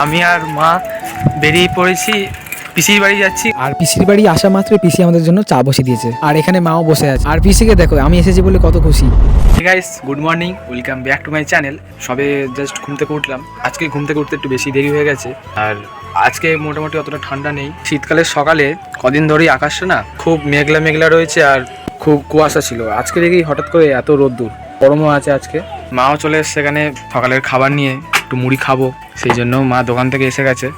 আমি আর মা বেরিয়ে পড়েছি, পিসির বাড়ি যাচ্ছি। আর পিসির বাড়ি আসা মাত্র পিসি আমাদের জন্য চা বসিয়ে দিয়েছে, আর এখানে মাও বসে আছে। আর পিসিকে দেখো, আমি এসেছি বলে কত খুশি। Hey guys, good morning, welcome back to my channel. সবে জাস্ট ঘুম থেকে উঠলাম। আজকে ঘুম থেকে উঠতে একটু বেশি দেরি হয়ে গেছে, আর আজকে মোটামুটি অতটা ঠান্ডা নেই। শীতকালের সকালে কদিন ধরেই আকাশটা না খুব মেঘলা মেঘলা রয়েছে, আর খুব কুয়াশা ছিল। আজকে দেখি হঠাৎ করে এত রোদ্দুর, গরমও আছে আজকে। মাও চলে এসছে এখানে সকালের খাবার নিয়ে, একটু মুড়ি খাবো, সেই জন্য মা দোকান থেকে এসে গেছে।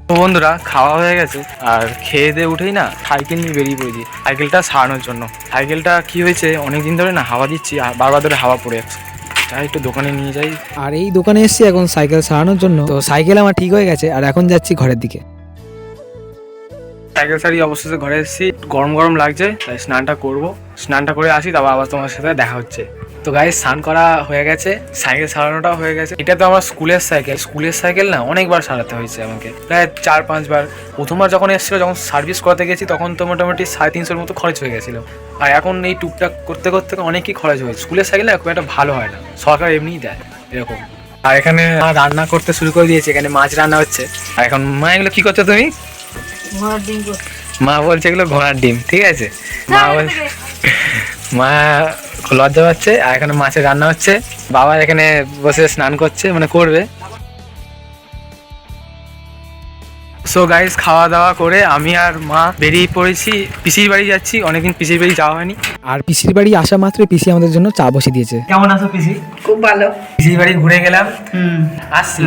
তো বন্ধুরা, খাওয়া হয়ে গেছে, আর খেয়ে দিয়ে উঠেই না সাইকেল নিয়ে বেরিয়ে পড়েছি সাইকেলটা সারানোর জন্য। সাইকেলটা কি হয়েছে, অনেকদিন ধরে না হাওয়া দিচ্ছি আর বারবার ধরে হাওয়া পড়ে যাচ্ছে, তাই একটু দোকানে নিয়ে যাই। আর এই দোকানে এসেছি এখন সাইকেল সারানোর জন্য। তো সাইকেল আমার ঠিক হয়ে গেছে, আর এখন যাচ্ছি ঘরের দিকে। সাইকেল সারিয়ে অবশেষে ঘরে এসেছি। গরম গরম লাগছে, তাই স্নানটা করবো। স্নানটা করে আসি, তারপর আবার তোমার সাথে দেখা হচ্ছে। তো গাইস, স্নান করা হয়ে গেছে, সাইকেল সারানোটাও হয়ে গেছে। এটা তো আমার স্কুলের সাইকেল না, অনেকবার সারাতে হয়েছে আমাকে, প্রায় 4-5 বার। প্রথমবার যখন এসেছিলো, যখন সার্ভিস করাতে গেছি, তখন তো মোটামুটি 350-র মতো খরচ হয়ে গেছিলো। আর এখন এই টুকটাক করতে করতে অনেকই খরচ হয়েছে। স্কুলের সাইকেল খুব একটা ভালো হয় না, সরকার এমনিই দেয় এরকম। আর এখানে রান্না করতে শুরু করে দিয়েছে, এখানে মাছ রান্না হচ্ছে। আর এখন মা, এগুলো কি করছো তুমি? মা বলছে এগুলো ঘোড়ার ডিম, ঠিক আছে। মা লজ্জা পাচ্ছে। আর এখানে মাছের রান্না হচ্ছে, বাবা এখানে বসে স্নান করছে, মানে করবে। সো গাইস, খাওয়া দাওয়া করে আমি আর মা বেরিয়ে পড়েছি, পিসির বাড়ি যাচ্ছি। অনেকদিন পিসির বাড়ি যাওয়া হয়নি। আর পিসির বাড়ি আসা মাত্র পিসি আমাদের জন্য চা বসিয়ে দিয়েছে। কেমন আছো পিসি? খুব ভালো। পিসির বাড়ি ঘুরে গেলাম, আসছি।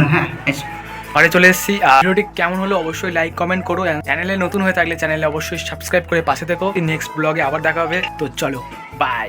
ঘরে চলে এসেছি। আর ভিডিওটি কেমন হলো অবশ্যই লাইক কমেন্ট করো। চ্যানেলে নতুন হয়ে থাকলে চ্যানেলে অবশ্যই সাবস্ক্রাইব করে পাশে থেকো। নেক্সট ব্লগে আবার দেখা হবে। তো চলো, বাই।